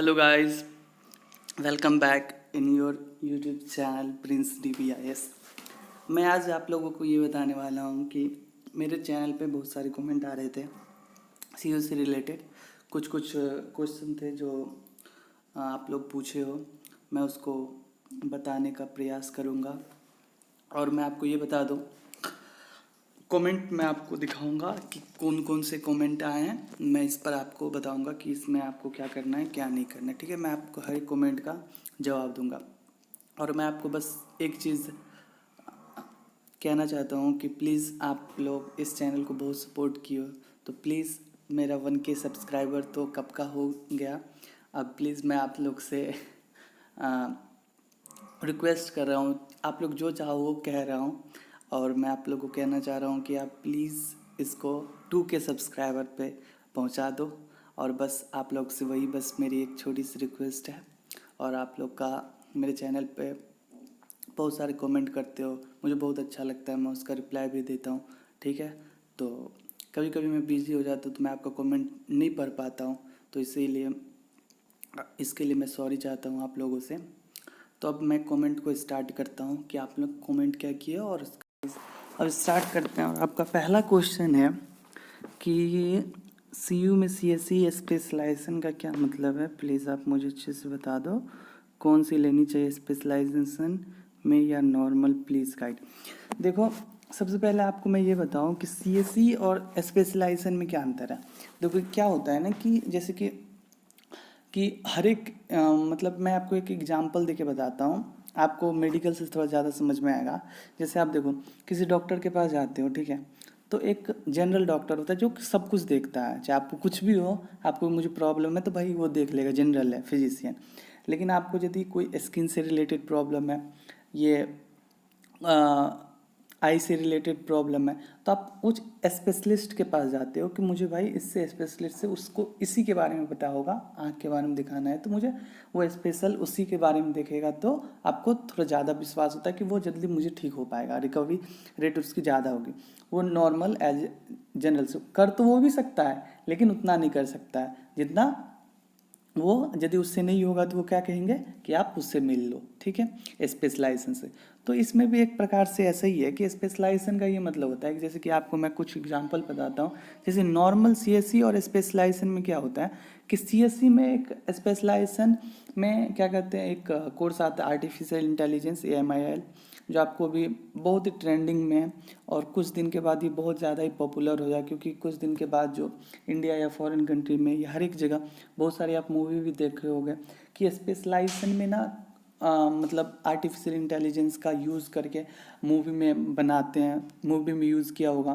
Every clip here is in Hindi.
Hello guys, welcome back in your YouTube channel Prince DPIS। मैं आज आप लोगों को ये बताने वाला हूँ कि मेरे चैनल पे बहुत सारे कमेंट आ रहे थे सीओ से रिलेटेड। कुछ क्वेश्चन थे जो आप लोग पूछे हो, मैं उसको बताने का प्रयास करूँगा। और मैं आपको ये बता दूँ, कमेंट मैं आपको दिखाऊंगा कि कौन कौन से कमेंट आए हैं। मैं इस पर आपको बताऊंगा कि इसमें आपको क्या करना है क्या नहीं करना है, ठीक है। मैं आपको हर एक कमेंट का जवाब दूंगा। और मैं आपको बस एक चीज़ कहना चाहता हूँ कि प्लीज़ आप लोग इस चैनल को बहुत सपोर्ट किए हो, तो प्लीज़ मेरा 1K सब्सक्राइबर तो कब का हो गया। अब प्लीज़ मैं आप लोग से रिक्वेस्ट कर रहा हूँ, आप लोग जो चाहो वो कह रहा हूँ। और मैं आप लोगों को कहना चाह रहा हूँ कि आप प्लीज़ इसको 2K सब्सक्राइबर पे पहुँचा दो। और बस आप लोग से वही बस मेरी एक छोटी सी रिक्वेस्ट है। और आप लोग का मेरे चैनल पे बहुत सारे कमेंट करते हो, मुझे बहुत अच्छा लगता है, मैं उसका रिप्लाई भी देता हूँ, ठीक है। तो कभी कभी मैं बिज़ी हो जाता हूँ तो मैं आपका कमेंट नहीं पढ़ पाता हूँ, तो इसीलिए इसके लिए मैं सॉरी चाहता हूँ आप लोगों से। तो अब मैं कमेंट को स्टार्ट करता हूँ कि आप लोग कमेंट क्या किए, और अब स्टार्ट करते हैं। और आपका पहला क्वेश्चन है कि CU में CSE स्पेशलाइजेशन का क्या मतलब है। प्लीज़ आप मुझे अच्छे से बता दो, कौन सी लेनी चाहिए स्पेशलाइजेशन में या नॉर्मल, प्लीज़ गाइड। देखो, सबसे पहले आपको मैं ये बताऊं कि CSE और स्पेशलाइजेशन में क्या अंतर है। देखो क्या होता है ना कि जैसे कि हर एक मतलब मैं आपको एक एग्जांपल देके बताता हूँ, आपको मेडिकल से थोड़ा ज़्यादा समझ में आएगा। जैसे आप देखो, किसी डॉक्टर के पास जाते हो, ठीक है, तो एक जनरल डॉक्टर होता है जो सब कुछ देखता है, चाहे आपको कुछ भी हो, आपको मुझे प्रॉब्लम है तो भाई वो देख लेगा, जनरल है, फिजिशियन। लेकिन आपको यदि कोई स्किन से रिलेटेड प्रॉब्लम है, ये आई से रिलेटेड प्रॉब्लम है, तो आप उस स्पेशलिस्ट के पास जाते हो कि मुझे भाई इससे स्पेशलिस्ट से उसको इसी के बारे में पता होगा, आँख के बारे में दिखाना है तो मुझे वो स्पेशल उसी के बारे में देखेगा, तो आपको थोड़ा ज़्यादा विश्वास होता है कि वो जल्दी मुझे ठीक हो पाएगा, रिकवरी रेट उसकी ज़्यादा होगी। वो नॉर्मल एज जनरल से कर तो वो भी सकता है, लेकिन उतना नहीं कर सकता है जितना वो, यदि उससे नहीं होगा तो वो क्या कहेंगे कि आप उससे मिल लो, ठीक है, स्पेशलाइजेशन से। तो इसमें भी एक प्रकार से ऐसा ही है कि स्पेशलाइजेशन का ये मतलब होता है कि जैसे कि आपको मैं कुछ एग्जांपल बताता हूँ। जैसे नॉर्मल CSE और स्पेशलाइजेशन में क्या होता है कि CSE में एक स्पेशलाइजेशन में क्या कहते हैं, एक कोर्स आता है आर्टिफिशियल इंटेलिजेंस AMIL, जो आपको भी बहुत ही ट्रेंडिंग में है। और कुछ दिन के बाद ये बहुत ज़्यादा ही पॉपुलर हो जाए, क्योंकि कुछ दिन के बाद जो इंडिया या फॉरेन कंट्री में या हर एक जगह बहुत सारी आप मूवी भी देख रहे होंगे कि स्पेशलाइजेशन में ना मतलब आर्टिफिशियल इंटेलिजेंस का यूज़ करके मूवी में बनाते हैं, मूवी में यूज़ किया होगा।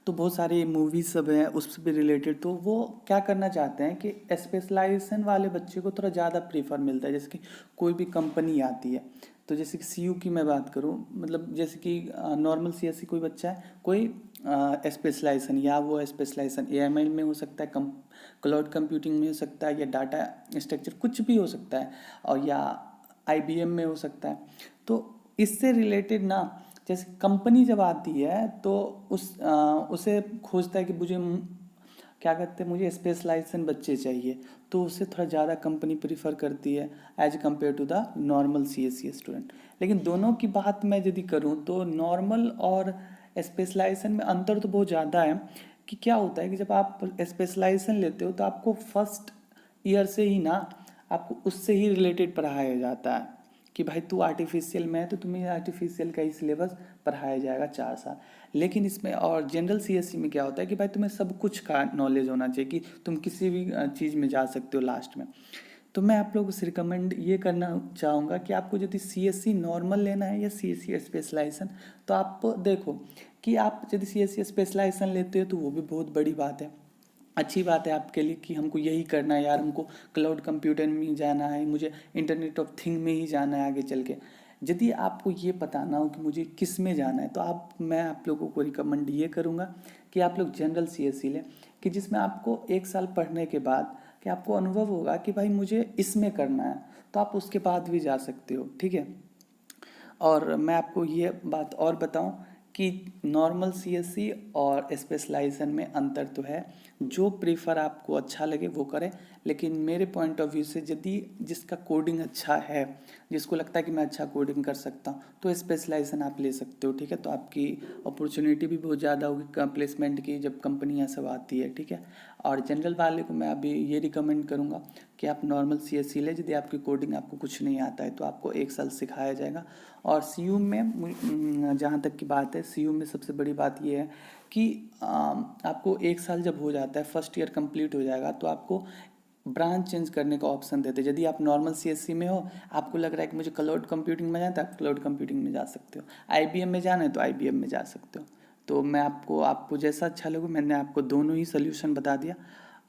तो बहुत सारी मूवीज सब हैं उससे भी रिलेटेड, तो वो क्या करना चाहते हैं कि स्पेशलाइजेशन वाले बच्चे को थोड़ा ज़्यादा प्रीफर मिलता है। जैसे कि कोई भी कंपनी आती है, तो जैसे कि CU की मैं बात करूं, मतलब जैसे कि नॉर्मल CSE कोई बच्चा है, कोई स्पेशलाइजेशन, या वो स्पेशलाइजेशन AML में हो सकता है, क्लाउड कंप्यूटिंग में हो सकता है, या डाटा स्ट्रक्चर कुछ भी हो सकता है, और या IBM में हो सकता है। तो इससे रिलेटेड ना, जैसे कंपनी जब आती है तो उसे खोजता है कि मुझे क्या कहते हैं, मुझे स्पेशलाइजेशन बच्चे चाहिए, तो उसे थोड़ा ज़्यादा कंपनी प्रीफर करती है as compare to the normal CSE student. लेकिन दोनों की बात मैं यदि करूँ तो नॉर्मल और स्पेशलाइजेशन में अंतर तो बहुत ज़्यादा है। कि क्या होता है कि जब आप स्पेशलाइजेशन लेते हो तो आपको फर्स्ट ईयर से ही ना आपको उससे ही रिलेटेड पढ़ाया जाता है कि भाई तू आर्टिफिशियल में है तो तुम्हें आर्टिफिशियल का ही सिलेबस पढ़ाया जाएगा 4 साल। लेकिन इसमें और जनरल CSE में क्या होता है कि भाई तुम्हें सब कुछ का नॉलेज होना चाहिए कि तुम किसी भी चीज़ में जा सकते हो लास्ट में। तो मैं आप लोगों से रिकमेंड ये करना चाहूँगा कि आपको यदि CSE नॉर्मल लेना है या CSE स्पेशलाइजेशन, तो आप देखो कि आप यदि CSE स्पेशलाइजेशन लेते हो तो वो भी बहुत बड़ी बात है, अच्छी बात है आपके लिए कि हमको यही करना है यार, हमको क्लाउड कंप्यूटर में ही जाना है, मुझे इंटरनेट ऑफ थिंग में ही जाना है आगे चल के। यदि आपको ये पता ना हो कि मुझे किस में जाना है, तो मैं आप लोगों को रिकमेंड ये करूँगा कि आप लोग जनरल CSE लें, कि जिसमें आपको 1 साल पढ़ने के बाद कि आपको अनुभव होगा कि भाई मुझे इसमें करना है, तो आप उसके बाद भी जा सकते हो, ठीक है। और मैं आपको ये बात और बताऊं कि नॉर्मल CSE और स्पेशलाइजेशन में अंतर तो है, जो प्रीफर आपको अच्छा लगे वो करें। लेकिन मेरे पॉइंट ऑफ व्यू से यदि जिसका कोडिंग अच्छा है, जिसको लगता है कि मैं अच्छा कोडिंग कर सकता हूँ, तो स्पेशलाइजेशन आप ले सकते हो, ठीक है। तो आपकी अपॉर्चुनिटी भी बहुत ज़्यादा होगी प्लेसमेंट की, जब कंपनियाँ सब आती है, ठीक है। और जनरल वाले को मैं अभी ये रिकमेंड करूँगा कि आप नॉर्मल CSC ले। यदि आपकी कोडिंग आपको कुछ नहीं आता है तो आपको 1 साल सिखाया जाएगा। और CU में जहाँ तक की बात है, CU में सबसे बड़ी बात ये है कि आपको 1 साल जब हो जाता है, फर्स्ट ईयर कंप्लीट हो जाएगा, तो आपको ब्रांच चेंज करने का ऑप्शन देते हैं। यदि आप नॉर्मल CSC में हो, आपको लग रहा है कि मुझे क्लाउड कंप्यूटिंग में जाना है, तो आप क्लाउड कंप्यूटिंग में जा सकते हो। IBM में जाना है तो IBM में जा सकते हो। तो मैं आपको जैसा अच्छा लगे, मैंने आपको दोनों ही सोल्यूशन बता दिया।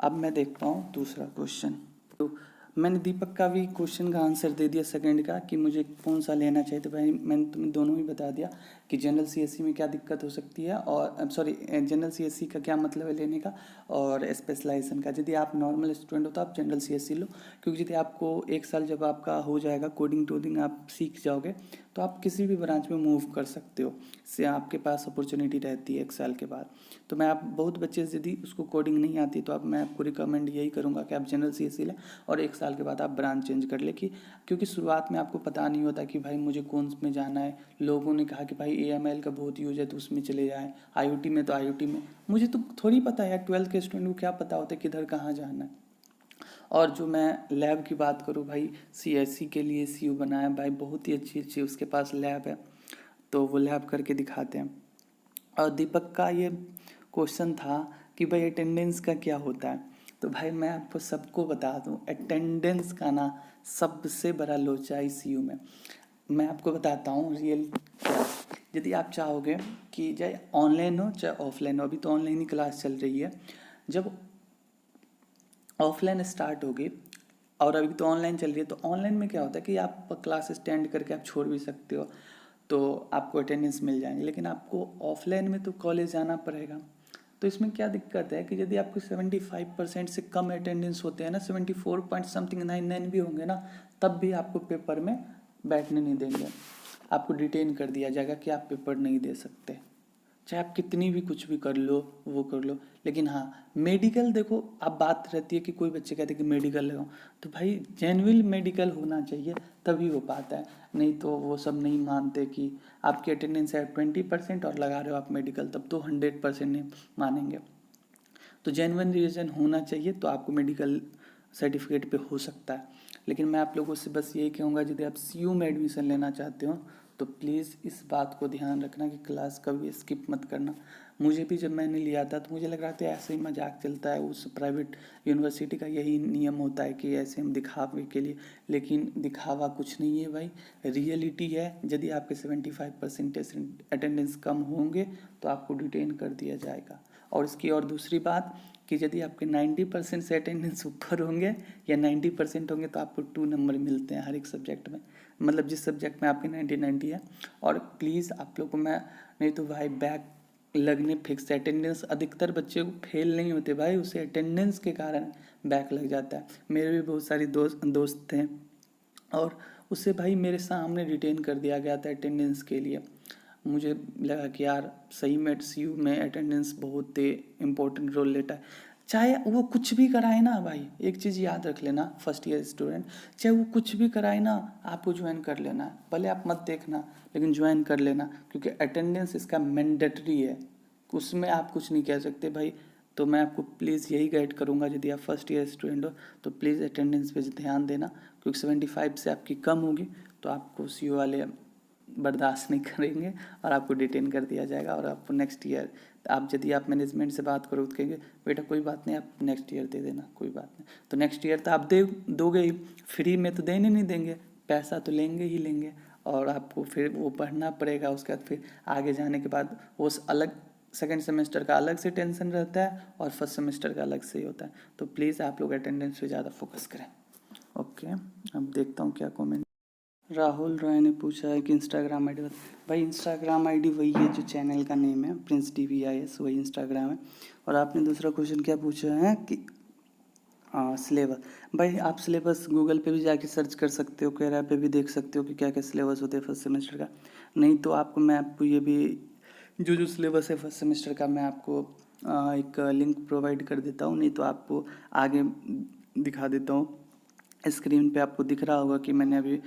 अब मैं देखता हूँ दूसरा क्वेश्चन। तो मैंने दीपक का भी क्वेश्चन का आंसर दे दिया सेकंड का, कि मुझे कौन सा लेना चाहिए। तो भाई मैंने तुम्हें दोनों ही बता दिया कि जनरल CSC में क्या दिक्कत हो सकती है, और सॉरी जनरल CSC का क्या मतलब है लेने का, और स्पेशलाइजेशन का। यदि आप नॉर्मल स्टूडेंट हो तो आप जनरल CSC लो, क्योंकि यदि आपको 1 साल जब आपका हो जाएगा, कोडिंग टोडिंग आप सीख जाओगे, तो आप किसी भी ब्रांच में मूव कर सकते हो, से आपके पास अपॉर्चुनिटी रहती है 1 साल के बाद। तो मैं आप बहुत बच्चे यदि उसको कोडिंग नहीं आती, तो अब मैं आपको रिकमेंड यही करूँगा कि आप जनरल CSC लें, और 1 साल के बाद आप ब्रांच चेंज कर ले। क्योंकि शुरुआत में आपको पता नहीं होता कि भाई मुझे कौन में जाना है। लोगों ने कहा कि भाई AML का बहुत यूज है तो उसमें चले जाएं, IoT में तो IoT में। मुझे तो थोड़ी पता है यार, 12th के स्टूडेंट को क्या पता होता है किधर कहाँ जाना है। और जो मैं लैब की बात करूँ भाई, CSC के लिए CU बनाया भाई, बहुत ही अच्छी अच्छी उसके पास लैब है, तो वो लैब करके दिखाते हैं। और दीपक का ये क्वेश्चन था कि भाई अटेंडेंस का क्या होता है। तो भाई मैं आपको सबको बता दूं, अटेंडेंस का ना सबसे बड़ा लोचा है CU में। मैं आपको बताता हूँ रियल क्या। यदि आप चाहोगे कि चाहे ऑनलाइन हो चाहे ऑफलाइन हो, अभी तो ऑनलाइन ही क्लास चल रही है, जब ऑफलाइन स्टार्ट होगी और अभी तो ऑनलाइन चल रही है, तो ऑनलाइन में क्या होता है कि आप क्लास अटेंड करके आप छोड़ भी सकते हो, तो आपको अटेंडेंस मिल जाएंगे। लेकिन आपको ऑफलाइन में तो कॉलेज जाना पड़ेगा। तो इसमें क्या दिक्कत है कि यदि आपको 75% से कम अटेंडेंस होते हैं ना, 74 पॉइंट समथिंग 99 भी होंगे ना, तब भी आपको पेपर में बैठने नहीं देंगे, आपको डिटेन कर दिया जाएगा कि आप पेपर नहीं दे सकते, चाहे आप कितनी भी कुछ भी कर लो, वो कर लो। लेकिन हाँ, मेडिकल देखो, अब बात रहती है कि कोई बच्चे कहते हैं कि मेडिकल लगाओ, तो भाई जेन्युइन मेडिकल होना चाहिए, तभी हो पाता है। नहीं तो वो सब नहीं मानते कि आपकी अटेंडेंस है 20% और लगा रहे हो आप मेडिकल, तब तो 100% नहीं मानेंगे। तो जेन्युइन रीज़न होना चाहिए, तो आपको मेडिकल सर्टिफिकेट पे हो सकता है। लेकिन मैं आप लोगों से बस यही कहूँगा, यदि आप CU में एडमिशन लेना चाहते हो तो प्लीज़ इस बात को ध्यान रखना कि क्लास कभी स्किप मत करना। मुझे भी जब मैंने लिया था तो मुझे लग रहा था ऐसे ही मजाक चलता है, उस प्राइवेट यूनिवर्सिटी का यही नियम होता है कि ऐसे हम दिखावे के लिए, लेकिन दिखावा कुछ नहीं है भाई, रियलिटी है। यदि आपके 75% अटेंडेंस कम होंगे तो आपको डिटेन कर दिया जाएगा। और इसकी और दूसरी बात कि यदि आपके 90% से अटेंडेंस ऊपर होंगे या 90% होंगे तो आपको 2 नंबर मिलते हैं हर एक सब्जेक्ट में, मतलब जिस सब्जेक्ट में आपके 90 है। और प्लीज़ आप लोग को मैं, नहीं तो भाई बैक लगने फिक्स है। अटेंडेंस, अधिकतर बच्चे को फेल नहीं होते भाई, उसे अटेंडेंस के कारण बैक लग जाता है। मेरे भी बहुत सारे दोस्त थे और उससे भाई मेरे सामने डिटेन कर दिया गया था अटेंडेंस के लिए। मुझे लगा कि यार सही में CU में अटेंडेंस बहुत इम्पोर्टेंट रोल लेता है। चाहे वो कुछ भी कराए ना भाई, एक चीज़ याद रख लेना फर्स्ट ईयर स्टूडेंट, चाहे वो कुछ भी कराए ना, आपको ज्वाइन कर लेना है। भले आप मत देखना, लेकिन ज्वाइन कर लेना, क्योंकि अटेंडेंस इसका मैंडेटरी है, उसमें आप कुछ नहीं कह सकते भाई। तो मैं आपको प्लीज़ यही गाइड करूँगा, यदि आप फर्स्ट ईयर स्टूडेंट हो तो प्लीज़ अटेंडेंस पे ध्यान देना, क्योंकि 75 से आपकी कम होगी तो आपको CU वाले बर्दाश्त नहीं करेंगे और आपको डिटेन कर दिया जाएगा। और आपको नेक्स्ट ईयर, आप यदि आप मैनेजमेंट से बात करो तो कहेंगे बेटा कोई बात नहीं, आप नेक्स्ट ईयर दे देना, कोई बात नहीं। तो नेक्स्ट ईयर तो आप दोगे ही, फ्री में तो देने नहीं देंगे, पैसा तो लेंगे ही लेंगे, और आपको फिर वो पढ़ना पड़ेगा। उसके बाद फिर आगे जाने के बाद वो अलग, सेकेंड सेमेस्टर का अलग से टेंशन रहता है और फर्स्ट सेमेस्टर का अलग से ही होता है। तो प्लीज़ आप लोग अटेंडेंस पे ज़्यादा फोकस करें। ओके, अब देखता हूँ क्या कमेंट। राहुल रॉय ने पूछा है कि इंस्टाग्राम आईडी, भाई इंस्टाग्राम आईडी वही है जो चैनल का नेम है, प्रिंस TVIS, वही इंस्टाग्राम है। और आपने दूसरा क्वेश्चन क्या पूछा है कि सिलेबस, भाई आप सिलेबस गूगल पे भी जाके सर्च कर सकते हो, कैरा पे भी देख सकते हो कि क्या क्या सिलेबस होते हैं फर्स्ट सेमेस्टर का। नहीं तो मैं आपको ये भी जो सिलेबस है फर्स्ट सेमेस्टर का, मैं आपको एक लिंक प्रोवाइड कर देता हूँ, नहीं तो आपको आगे दिखा देता हूँ। स्क्रीन पे आपको दिख रहा होगा कि मैंने अभी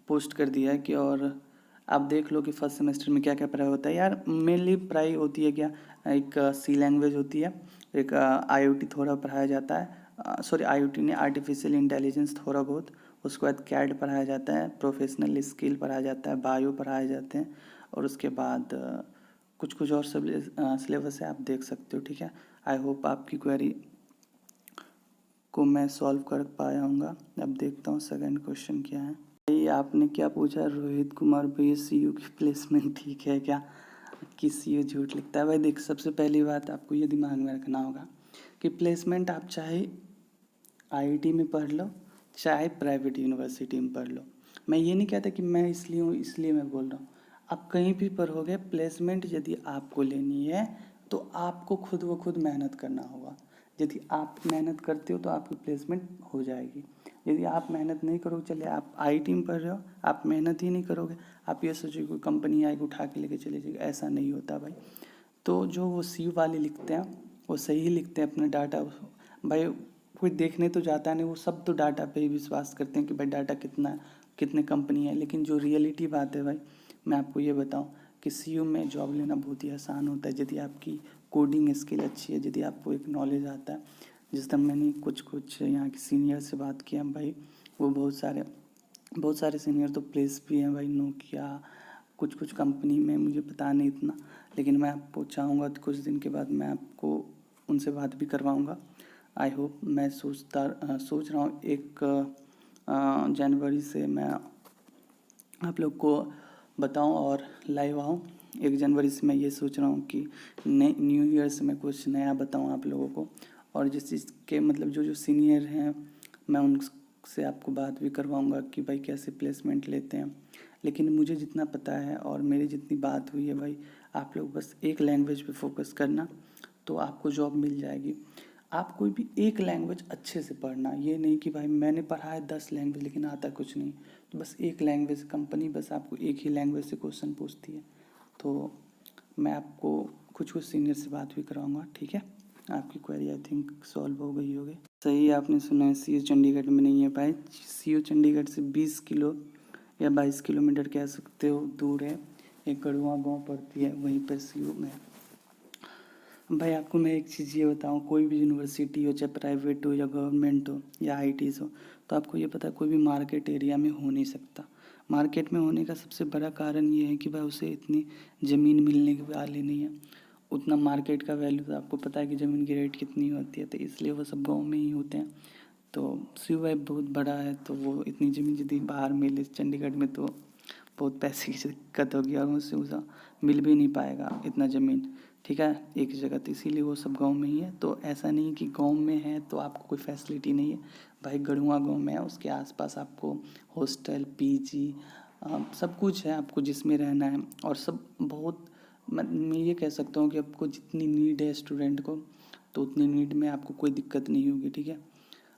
पोस्ट कर दिया है कि, और आप देख लो कि फर्स्ट सेमेस्टर में क्या क्या पढ़ाई होता है यार। मेनली पढ़ाई होती है क्या, एक सी लैंग्वेज होती है, एक आईओटी थोड़ा पढ़ाया जाता है, सॉरी आईओटी नहीं, आर्टिफिशियल इंटेलिजेंस थोड़ा बहुत। उसके बाद कैड पढ़ाया जाता है, प्रोफेशनल स्किल पढ़ाया जाता है, बायो पढ़ाए जाते हैं, और उसके बाद कुछ कुछ और सब सिलेबस है, आप देख सकते हो। ठीक है, आई होप आपकी क्वेरी को मैं सॉल्व कर पाया हूँगा। अब देखता हूँ सेकंड क्वेश्चन क्या है। भाई आपने क्या पूछा, रोहित कुमार भाई सीयू की प्लेसमेंट ठीक है क्या, कि सीयू झूठ लिखता है। भाई देख, सबसे पहली बात आपको ये दिमाग में रखना होगा कि प्लेसमेंट आप चाहे आईआईटी में पढ़ लो, चाहे प्राइवेट यूनिवर्सिटी में पढ़ लो। मैं ये नहीं कहता कि मैं इसलिए हूँ इसलिए मैं बोल रहा हूँ, आप कहीं भी पढ़ोगे प्लेसमेंट यदि आपको लेनी है तो आपको खुद व खुद मेहनत करना होगा। यदि आप मेहनत करते हो तो आपकी प्लेसमेंट हो जाएगी। यदि आप मेहनत नहीं करोगे, चलिए आप आईआईटी में पढ़ रहे हो, आप मेहनत ही नहीं करोगे, आप ये सोचोगे कोई कंपनी आएगी उठा के लेके चले जाएगी, ऐसा नहीं होता भाई। तो जो वो सी वाले लिखते हैं वो सही लिखते हैं अपना डाटा। भाई कोई देखने तो जाता नहीं, वो सब तो डाटा पे ही विश्वास करते हैं कि भाई डाटा कितना कितने कंपनी है। लेकिन जो रियलिटी बात है भाई, मैं आपको ये बताऊं कि सीयू में जॉब लेना बहुत ही आसान होता है यदि आपकी कोडिंग स्किल अच्छी है, यदि आपको एक नॉलेज आता है। जिस तरह मैंने कुछ यहाँ के सीनियर से बात किया भाई, वो बहुत सारे सीनियर तो प्लेस भी हैं भाई, नोकिया कुछ कुछ कंपनी में, मुझे पता नहीं इतना, लेकिन मैं आपको चाहूँगा तो कुछ दिन के बाद मैं आपको उनसे बात भी करवाऊँगा। आई होप, मैं सोच रहा हूँ 1 जनवरी से मैं आप लोग को बताऊं और लाइव आऊँ। 1 जनवरी से मैं ये सोच रहा हूँ कि न्यू ईयर से मैं कुछ नया बताऊँ आप लोगों को, और जिस चीज़ के मतलब जो जो सीनियर हैं मैं उनसे आपको बात भी करवाऊँगा कि भाई कैसे प्लेसमेंट लेते हैं। लेकिन मुझे जितना पता है और मेरी जितनी बात हुई है भाई, आप लोग बस एक लैंग्वेज पे फोकस करना तो आपको जॉब मिल जाएगी। आप कोई भी एक लैंग्वेज अच्छे से पढ़ना, ये नहीं कि भाई मैंने पढ़ा है 10 लैंग्वेज लेकिन आता कुछ नहीं। तो बस एक लैंग्वेज, कंपनी बस आपको एक ही लैंग्वेज से क्वेश्चन पूछती है। तो मैं आपको कुछ कुछ सीनियर से बात भी कराऊंगा। ठीक है, आपकी क्वेरी आई थिंक सॉल्व हो गई होगी। सही आपने सुना है, सीयू चंडीगढ़ में नहीं है भाई, सीयू चंडीगढ़ से 20 किलो या 22 किलोमीटर कह सकते हो दूर है। एक गढ़वा गाँव पड़ती है, वहीं पर सीयू में। भाई आपको मैं एक चीज़ ये बताऊँ, कोई भी यूनिवर्सिटी हो, चाहे प्राइवेट हो या गवर्नमेंट हो या आईटीज़ हो, तो आपको ये पता है कोई भी मार्केट एरिया में हो नहीं सकता। मार्केट में होने का सबसे बड़ा कारण ये है कि भाई उसे इतनी ज़मीन मिलने वाली नहीं है, उतना मार्केट का वैल्यू, तो आपको पता है कि ज़मीन की रेट कितनी होती है, तो इसलिए वो सब गाँव में ही होते हैं। तो शिव भाई बहुत बड़ा है, तो वो इतनी ज़मीन यदि बाहर मिले चंडीगढ़ में तो बहुत पैसे की दिक्कत होगी, और मुझसे उसे मिल भी नहीं पाएगा इतना ज़मीन। ठीक है, एक जगह, तो इसीलिए वो सब गांव में ही है। तो ऐसा नहीं कि गांव में है तो आपको कोई फैसिलिटी नहीं है। भाई गढ़वा गांव में है, उसके आसपास आपको हॉस्टल, पीजी, सब कुछ है आपको जिसमें रहना है, और सब बहुत, मैं ये कह सकता हूँ कि आपको जितनी नीड है स्टूडेंट को, तो उतनी नीड में आपको कोई दिक्कत नहीं होगी। ठीक है,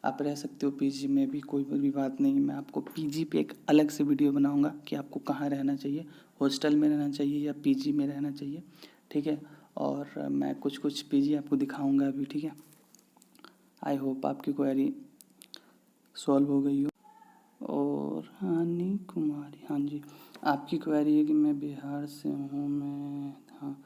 आप रह सकते हो पीजी में भी, कोई भी बात नहीं। मैं आपको पीजी पे एक अलग से वीडियो बनाऊंगा कि आपको कहाँ रहना चाहिए, हॉस्टल में रहना चाहिए या पीजी में रहना चाहिए। ठीक है, और मैं कुछ कुछ पीजी आपको दिखाऊंगा अभी। ठीक है, आई होप आपकी क्वेरी सॉल्व हो गई हो। और हानि कुमारी, हाँ जी, आपकी क्वेरी है कि मैं बिहार से हूँ, मैं, हाँ,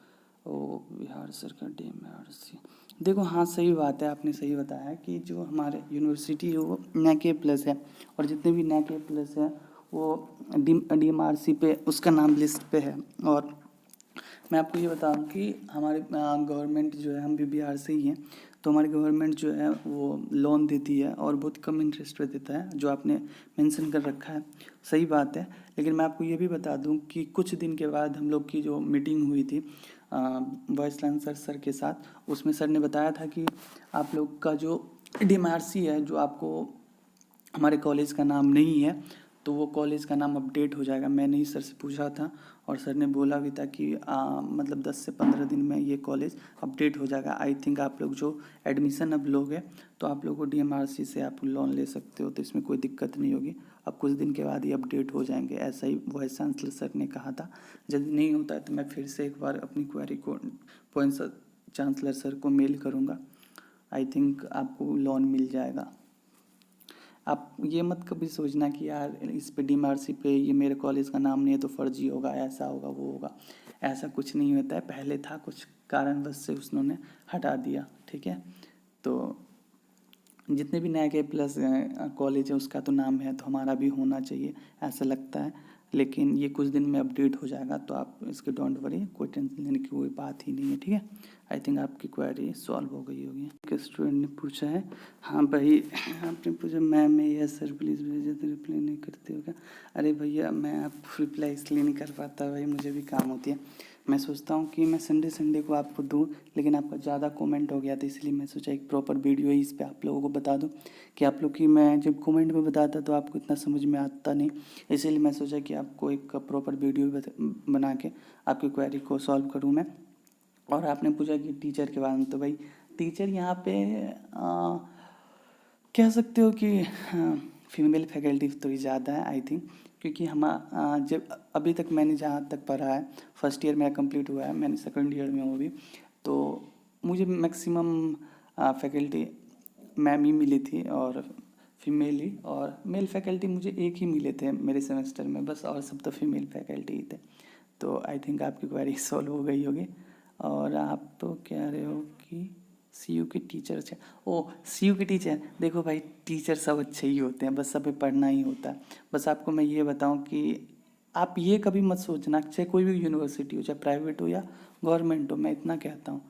ओ बिहार सरकार DMRC। देखो हाँ, सही बात है, आपने सही बताया कि जो हमारे यूनिवर्सिटी है वो NAC+ है, और जितने भी NAC+ है वो DMRC पे उसका नाम लिस्ट पे है। और मैं आपको ये बताऊं कि हमारे गवर्नमेंट जो है, हम भी बिहार से ही हैं, तो हमारी गवर्नमेंट जो है वो लोन देती है और बहुत कम इंटरेस्ट पे देता है, जो आपने मेंशन कर रखा है, सही बात है। लेकिन मैं आपको ये भी बता दूं कि कुछ दिन के बाद हम लोग की जो मीटिंग हुई थी वाइस चांसलर सर के साथ, उसमें सर ने बताया था कि आप लोग का जो DMRC है, जो आपको हमारे कॉलेज का नाम नहीं है, तो वो कॉलेज का नाम अपडेट हो जाएगा। मैंने ही सर से पूछा था और सर ने बोला भी था कि मतलब 10 से 15 दिन में ये कॉलेज अपडेट हो जाएगा। आई थिंक आप लोग जो एडमिशन अब लोगे तो आप लोग को DMRC से आप लोन ले सकते हो, तो इसमें कोई दिक्कत नहीं होगी। अब कुछ दिन के बाद ये अपडेट हो जाएंगे, ऐसा ही वाइस चांसलर सर ने कहा था। यदि नहीं होता है तो मैं फिर से एक बार अपनी क्वेरी को चांसलर सर को मेल करूँगा, आई थिंक आपको लोन मिल जाएगा। आप ये मत कभी सोचना कि यार इस पे डीएमआरसी पे ये मेरे कॉलेज का नाम नहीं है तो फर्जी होगा, ऐसा होगा वो होगा, ऐसा कुछ नहीं होता है। पहले था, कुछ कारणवश से उन्होंने हटा दिया, ठीक है। तो जितने भी नए के प्लस कॉलेज है उसका तो नाम है, तो हमारा भी होना चाहिए ऐसा लगता है। लेकिन ये कुछ दिन में अपडेट हो जाएगा, तो आप इसके डोंट वरी, कोई टेंशन लेने की कोई बात ही नहीं है, ठीक है। आई थिंक आपकी क्वेरी सॉल्व हो गई होगी। एक स्टूडेंट ने पूछा है, हाँ भाई आपने पूछा मैम मैं यस सर प्लीज़ भेजे तो रिप्लाई नहीं करते हो क्या? अरे भैया मैं आपको रिप्लाई इसलिए नहीं कर पाता भाई, मुझे भी काम होती है। मैं सोचता हूँ कि मैं संडे को आपको दूँ, लेकिन आपका ज़्यादा कमेंट हो गया था, इसलिए मैं सोचा एक प्रॉपर वीडियो ही इस पे आप लोगों को बता दूँ कि आप लोग की, मैं जब कमेंट में बताता तो आपको इतना समझ में आता नहीं, इसीलिए मैं सोचा कि आपको एक प्रॉपर वीडियो बना के आपकी क्वेरी को सॉल्व करूँ मैं। और आपने पूछा कि टीचर के बारे में, तो भाई टीचर यहाँ पे कह सकते हो कि फीमेल फैकल्टी थोड़ी ज़्यादा है आई थिंक, क्योंकि हम जब अभी तक मैंने जहाँ तक पढ़ा है, फर्स्ट ईयर मेरा कंप्लीट हुआ है, मैंने सेकंड ईयर में हूँ अभी, तो मुझे मैक्सिमम फैकल्टी मैम ही मिली थी और फीमेल ही, और मेल फैकल्टी मुझे एक ही मिले थे मेरे सेमेस्टर में बस, और सब तो फीमेल फैकल्टी ही थे। तो आई थिंक आपकी क्वेरी सॉल्व हो गई होगी। और आप तो कह रहे हो कि सीयू के टीचर अच्छे, ओ सीयू के टीचर, देखो भाई टीचर सब अच्छे ही होते हैं, बस सब पे पढ़ना ही होता है। बस आपको मैं ये बताऊं कि आप ये कभी मत सोचना, चाहे कोई भी यूनिवर्सिटी हो, चाहे प्राइवेट हो या गवर्नमेंट हो, मैं इतना कहता हूँ,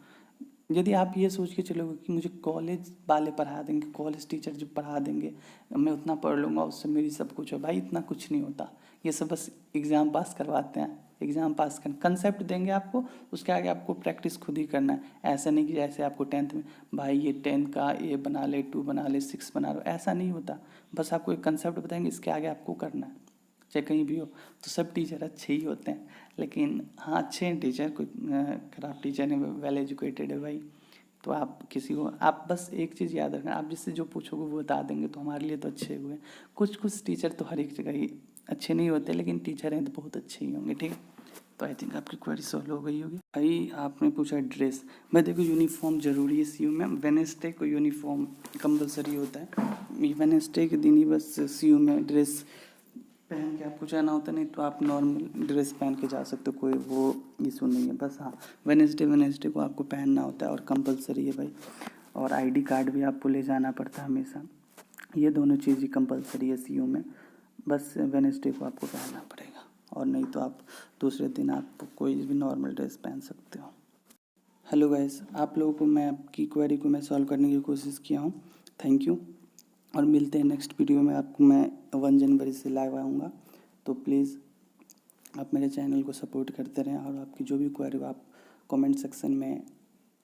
यदि आप ये सोच के चलोगे कि मुझे कॉलेज वाले पढ़ा देंगे, कॉलेज टीचर जो पढ़ा देंगे, मैं उतना पढ़ लूँगा उससे मेरी सब कुछ हो, भाई इतना कुछ नहीं होता। ये सब बस एग्ज़ाम पास करवाते हैं, एग्ज़ाम पास कर कंसेप्ट देंगे आपको, उसके आगे आपको प्रैक्टिस खुद ही करना है। ऐसा नहीं कि जैसे आपको 10th में भाई ये 10 का ए बना ले, 2 बना ले, 6 बना लो, ऐसा नहीं होता। बस आपको एक कंसेप्ट बताएंगे, इसके आगे आपको करना है, चाहे कहीं भी हो। तो सब टीचर अच्छे ही होते हैं, लेकिन हाँ अच्छे हैं टीचर, कोई खराब टीचर नहीं, वेल एजुकेटेड है भाई। तो आप किसी को, आप बस एक चीज़ याद रखना, आप जिससे जो पूछोगे वो बता देंगे, तो हमारे लिए तो अच्छे हुए। कुछ कुछ टीचर तो हर एक जगह ही अच्छे नहीं होते, लेकिन टीचर हैं तो बहुत अच्छे ही होंगे, ठीक है। तो आई थिंक आपकी क्वेरी सॉल्व हो गई होगी। भाई आपने पूछा ड्रेस, मैं देखो यूनिफॉर्म ज़रूरी है सीयू में, वेडनेसडे को यूनिफॉर्म कंपलसरी होता है, वेडनेसडे के दिन ही बस सीयू में ड्रेस पहन के आपको जाना होता, नहीं तो आप नॉर्मल ड्रेस पहन के जा सकते हो, कोई वो इशू नहीं है। बस हाँ वेडनेसडे को आपको पहनना होता है और कंपलसरी है भाई। और आईडी कार्ड भी आपको ले जाना पड़ता है हमेशा, ये दोनों चीज़ ही कंपलसरी है सीयू में। बस वेडनेसडे को आपको पहनना पड़ेगा, और नहीं तो आप दूसरे दिन आप कोई भी नॉर्मल ड्रेस पहन सकते हो। हेलो गाइस, आप लोगों को मैं आपकी क्वेरी को मैं सॉल्व करने की कोशिश किया हूँ, थैंक यू। और मिलते हैं नेक्स्ट वीडियो में, आपको मैं 1 जनवरी से लाइव आऊँगा, तो प्लीज़ आप मेरे चैनल को सपोर्ट करते रहें। और आपकी जो भी क्वेरी हो आप कमेंट सेक्शन में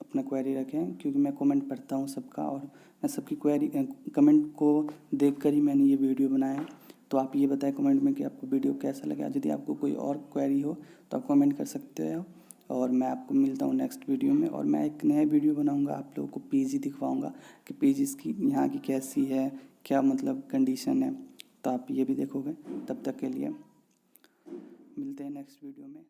अपना क्वेरी रखें, क्योंकि मैं कमेंट पढ़ता हूँ सबका, और मैं सबकी क्वेरी कमेंट को देखकर ही मैंने ये वीडियो बनाया है। तो आप ये बताएं कमेंट में कि आपको वीडियो कैसा लगा। यदि आपको कोई और क्वेरी हो तो आप कमेंट कर सकते हो, और मैं आपको मिलता हूँ नेक्स्ट वीडियो में। और मैं एक नया वीडियो बनाऊँगा, आप लोगों को पीजी दिखवाऊँगा कि पीजी की यहाँ की कैसी है, क्या मतलब कंडीशन है, तो आप ये भी देखोगे। तब तक के लिए मिलते हैं नेक्स्ट वीडियो में।